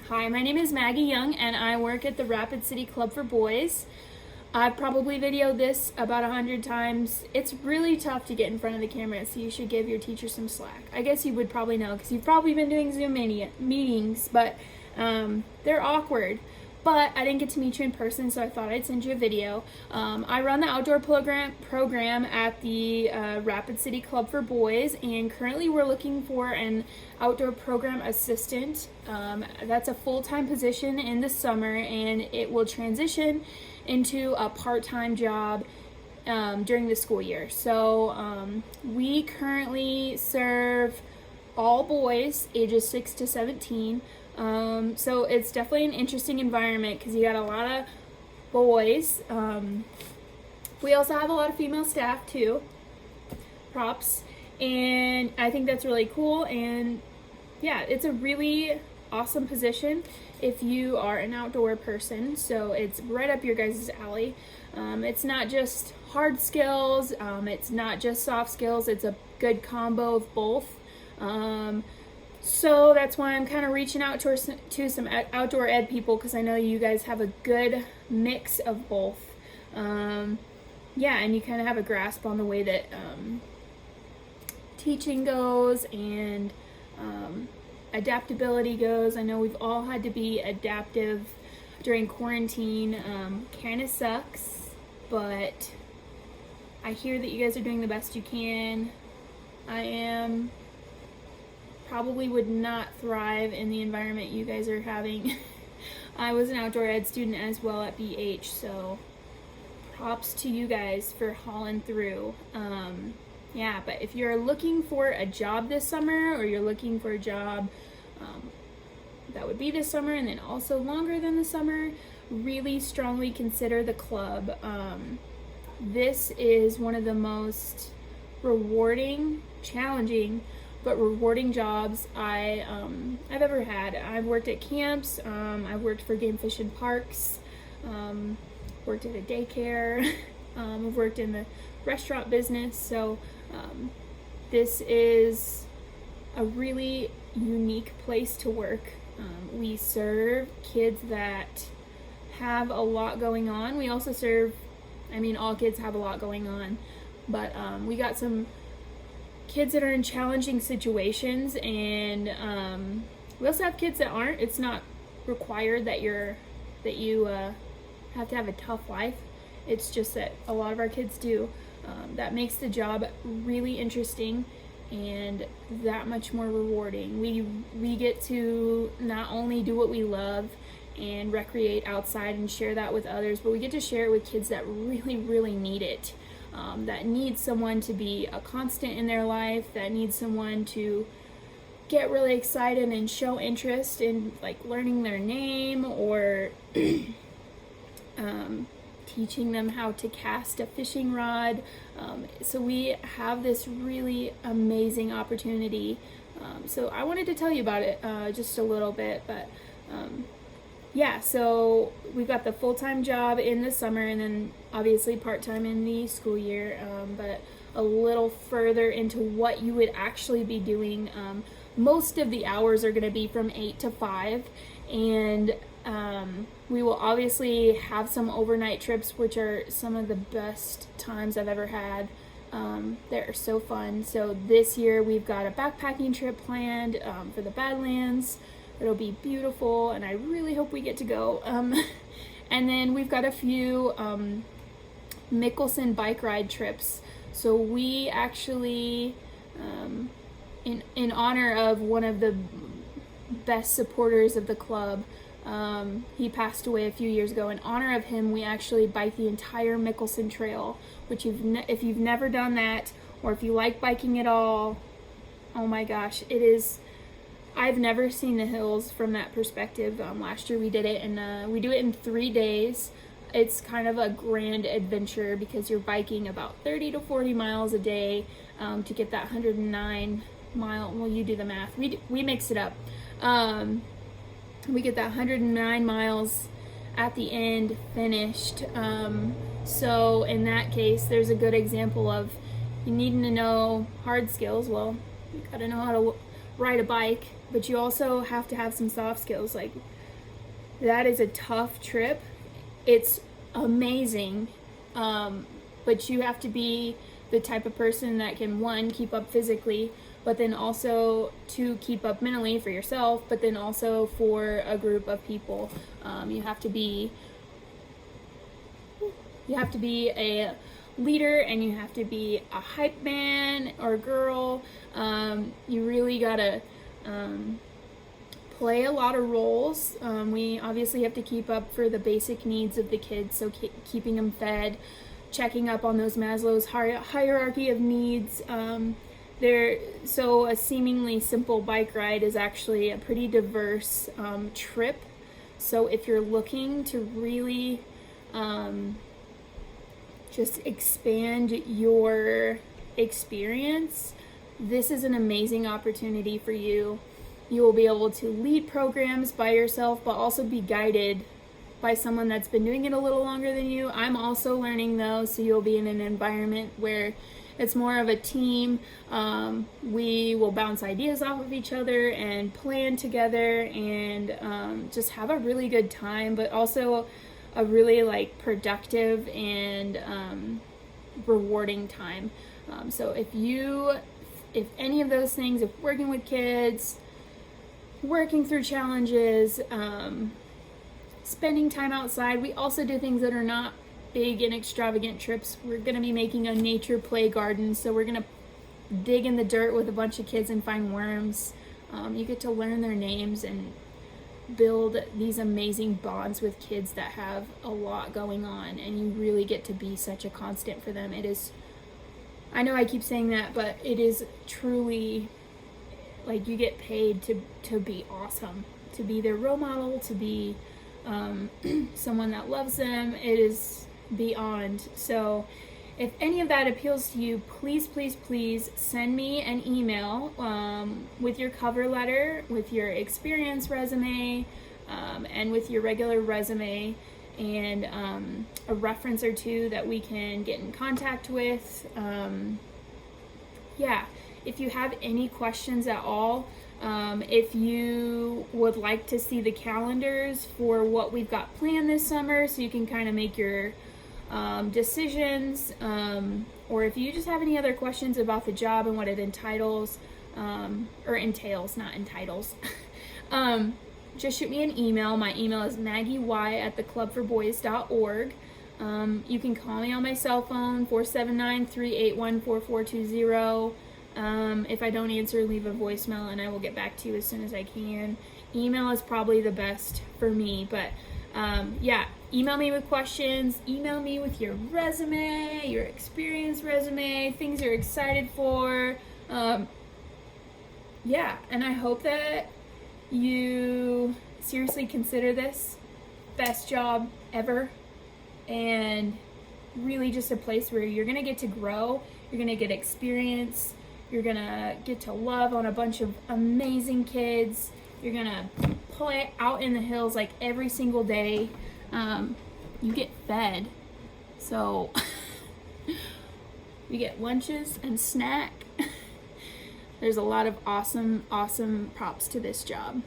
Hi, my name is Maggie Young and I work at the Rapid City Club for Boys. I've probably videoed this about 100 times. It's really tough to get in front of the camera, so you should give your teacher some slack. I guess you would probably know because you've probably been doing Zoom meetings, but they're awkward. But I didn't get to meet you in person, so I thought I'd send you a video. I run the outdoor program at the Rapid City Club for Boys, and currently we're looking for an outdoor program assistant. That's a full-time position in the summer, and it will transition into a part-time job during the school year. So we currently serve all boys ages 6 to 17. So it's definitely an interesting environment because you got a lot of boys. We also have a lot of female staff too. Props. And I think that's really cool. And yeah, it's a really awesome position if you are an outdoor person. So it's right up your guys' alley. It's not just hard skills. It's not just soft skills. It's a good combo of both. So that's why I'm kind of reaching out to some outdoor ed people, because I know you guys have a good mix of both. Yeah, and you kind of have a grasp on the way that teaching goes and adaptability goes. I know we've all had to be adaptive during quarantine. Kind of sucks, but I hear that you guys are doing the best you can. I am. Probably would not thrive in the environment you guys are having. I was an outdoor ed student as well at BH, so props to you guys for hauling through. Yeah, but if you're looking for a job this summer, or you're looking for a job that would be this summer and then also longer than the summer, really strongly consider the club. This is one of the most rewarding, challenging, but rewarding jobs I've ever had. I've worked at camps, I've worked for Game Fish and Parks, worked at a daycare, I've worked in the restaurant business, so this is a really unique place to work. We serve kids that have a lot going on. We also serve, all kids have a lot going on, but we got some kids that are in challenging situations, and we also have kids that aren't. It's not required that you have to have a tough life. It's just that a lot of our kids do. That makes the job really interesting and that much more rewarding. We get to not only do what we love and recreate outside and share that with others, but we get to share it with kids that really need it. That needs someone to be a constant in their life, that needs someone to get really excited and show interest in like learning their name, or teaching them how to cast a fishing rod. So we have this really amazing opportunity. So I wanted to tell you about it just a little bit, but yeah, so we've got the full-time job in the summer and then obviously part-time in the school year, but a little further into what you would actually be doing. Most of the hours are going to be from 8 to 5, and we will obviously have some overnight trips, which are some of the best times I've ever had. They're so fun. So this year we've got a backpacking trip planned for the Badlands. It'll be beautiful, and I really hope we get to go. And then we've got a few Mickelson bike ride trips. So we actually, in honor of one of the best supporters of the club, he passed away a few years ago. In honor of him, we actually bike the entire Mickelson Trail, which if you've never done that, or if you like biking at all, oh my gosh, it is. I've never seen the hills from that perspective. Last year we did it, and we do it in 3 days. It's kind of a grand adventure because you're biking about 30 to 40 miles a day to get that 109 mile. Well, you do the math. We mix it up. We get that 109 miles at the end finished. So in that case, there's a good example of you needing to know hard skills. Well, you got to know how to ride a bike, but you also have to have some soft skills. Like, that is a tough trip. It's amazing, but you have to be the type of person that can, one, keep up physically, but then also to keep up mentally for yourself, but then also for a group of people. You have to be a leader, and you have to be a hype man or girl. You really gotta play a lot of roles. We obviously have to keep up for the basic needs of the kids, so keeping them fed, checking up on those Maslow's hierarchy of needs. So a seemingly simple bike ride is actually a pretty diverse trip. So if you're looking to really just expand your experience, this is an amazing opportunity for you. You will be able to lead programs by yourself, but also be guided by someone that's been doing it a little longer than you. I'm also learning though, so you'll be in an environment where it's more of a team. We will bounce ideas off of each other and plan together, and just have a really good time, but also a really like productive and rewarding time. So if any of those things, if working with kids, working through challenges, spending time outside, we also do things that are not big and extravagant trips. We're going to be making a nature play garden, so we're going to dig in the dirt with a bunch of kids and find worms. You get to learn their names and build these amazing bonds with kids that have a lot going on, and you really get to be such a constant for them. It is, I know I keep saying that, but it is truly like you get paid to be awesome, to be their role model, to be someone that loves them. It is beyond. So if any of that appeals to you, please send me an email with your cover letter, with your experience resume, and with your regular resume, and a reference or two that we can get in contact with. If you have any questions at all, if you would like to see the calendars for what we've got planned this summer, so you can kind of make your decisions, or if you just have any other questions about the job and what it entails, just shoot me an email. My email is maggiey@theclubforboys.org. You can call me on my cell phone, 479-381-4420. If I don't answer, leave a voicemail and I will get back to you as soon as I can. Email is probably the best for me, but email me with questions, email me with your resume, your experience resume, things you're excited for. And I hope that you seriously consider this best job ever, and really just a place where you're gonna get to grow, you're gonna get experience, you're gonna get to love on a bunch of amazing kids, you're gonna play out in the hills like every single day. You get fed, so we get lunches and snack. There's a lot of awesome props to this job.